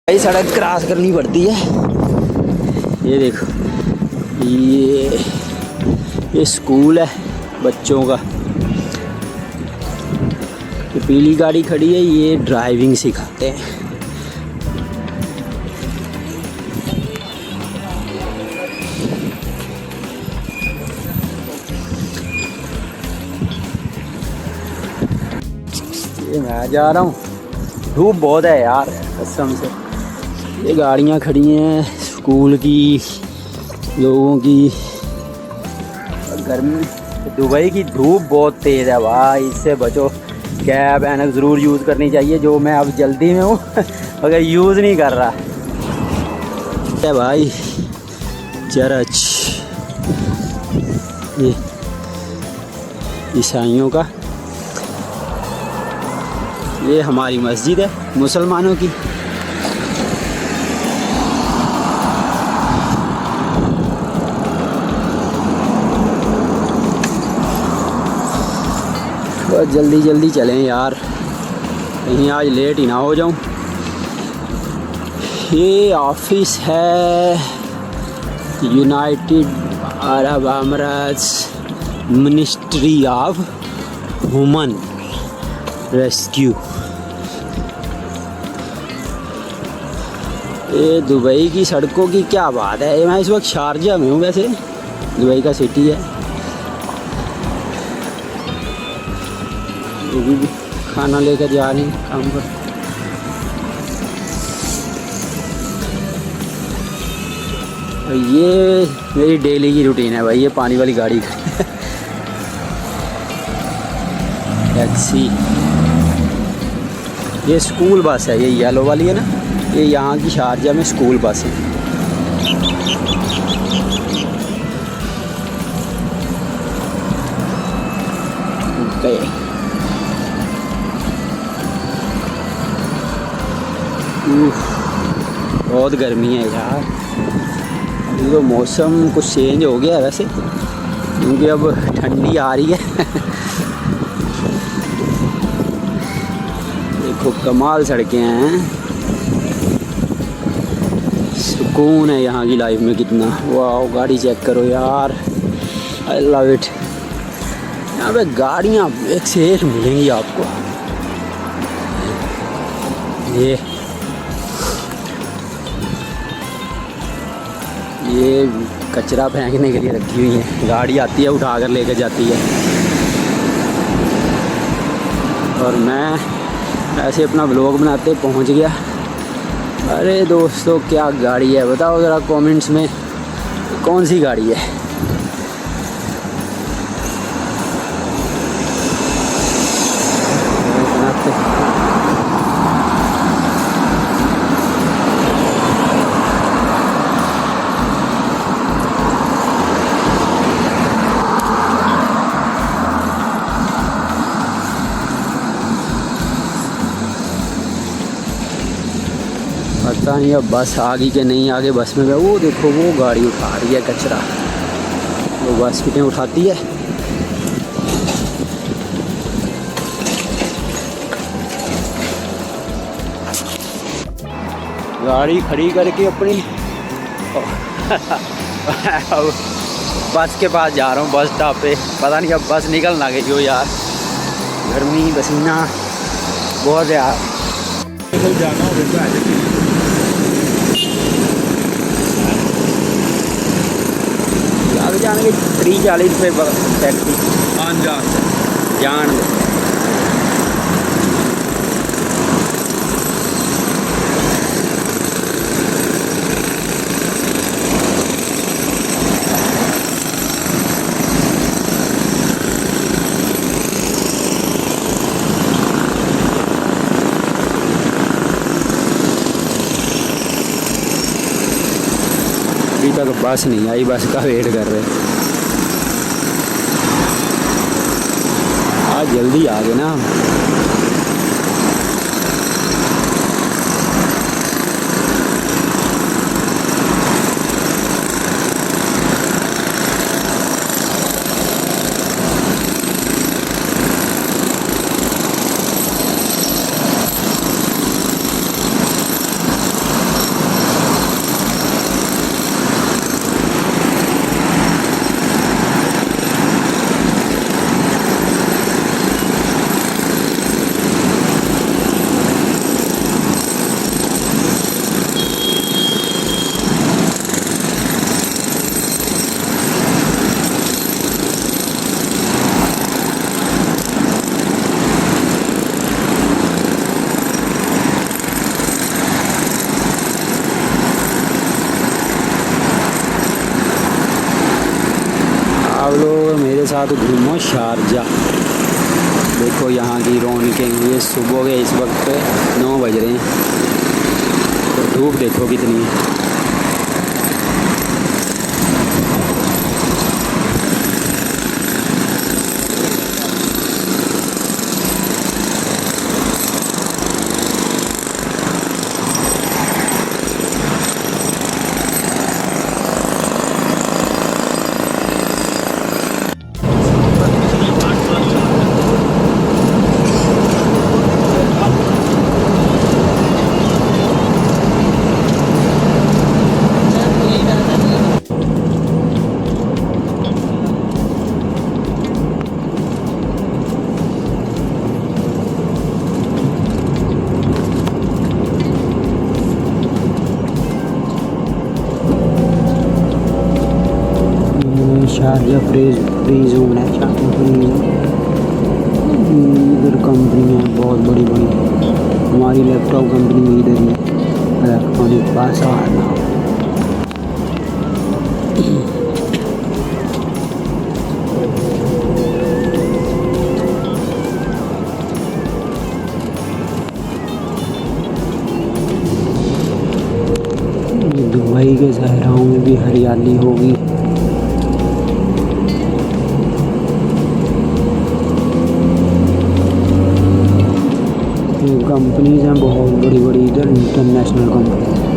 भाई सड़क क्रॉस करनी पड़ती है। ये देखो, ये स्कूल है बच्चों का। ये पीली गाड़ी खड़ी है, ये ड्राइविंग सिखाते हैं। ये मैं जा रहा हूँ, धूप बहुत है यार कसम से। ये गाड़ियाँ खड़ी हैं स्कूल की, लोगों की। गर्मी, दुबई की धूप बहुत तेज़ है भाई, इससे बचो। कैप ऐनक ज़रूर यूज़ करनी चाहिए, जो मैं अब जल्दी में हूँ मगर यूज़ नहीं कर रहा है भाई। चर्च, ये ईसाइयों का, ये हमारी मस्जिद है मुसलमानों की। बस जल्दी जल्दी चलें यार, कहीं आज लेट ही ना हो जाऊं। ये ऑफिस है United Arab Emirates ministry of human rescue. ये दुबई की सड़कों की क्या बात है। मैं इस वक्त शारजा में हूँ, वैसे दुबई का सिटी है। ये भी खाना लेकर जा रहे हैं काम पर। ये मेरी डेली की रूटीन है भाई, ये पानी वाली गाड़ी टैक्सी। ये स्कूल बस है, ये येलो वाली है ना, ये यहाँ की शारजा में स्कूल बस है। बहुत गर्मी है यार। अभी तो मौसम कुछ चेंज हो गया है वैसे, क्योंकि अब ठंडी आ रही है देखो कमाल सड़कें हैं, सुकून है यहाँ की लाइफ में कितना। वाह, गाड़ी चेक करो यार, आई लव इट। यहाँ पे गाड़ियाँ एक से एक मिलेंगी आपको। ये कचरा फेंकने के लिए रखी हुई है, गाड़ी आती है उठा कर लेकर जाती है। और मैं ऐसे अपना व्लॉग बनाते पहुंच गया। अरे दोस्तों, क्या गाड़ी है बताओ ज़रा कमेंट्स में, कौन सी गाड़ी है। पता नहीं अब बस आ गई कि नहीं आगे बस में। वो देखो वो गाड़ी उठा रही है कचरा, वो बस कितने उठाती है। गाड़ी खड़ी करके अपनी बस के पास जा रहा हूँ, बस स्टॉप पे। पता नहीं अब बस निकल ना गई हो यार, गर्मी पसीना बहुत है यार। जाना आगे जाने के 30-40 रुपये टैक्सी जान। अभी तक बस नहीं आई, बस का वेट कर रहे। आज जल्दी आ गए ना। साथ घूमो शारजा। देखो यहाँ की रौनकें, ये सुबह के इस वक्त 9 बज रहे हैं तो धूप देखो कितनी है। शारजा फ्री जोन है, शारजा फ्री जोन। इधर कंपनी है बहुत बड़ी बड़ी, हमारी लैपटॉप कंपनी इधर ही है, इलेक्ट्रॉनिक पास आना। दुबई के सहराओं में भी हरियाली होगी। कंपनीज हैं बहुत बड़ी बड़ी इधर, इंटरनेशनल कंपनी।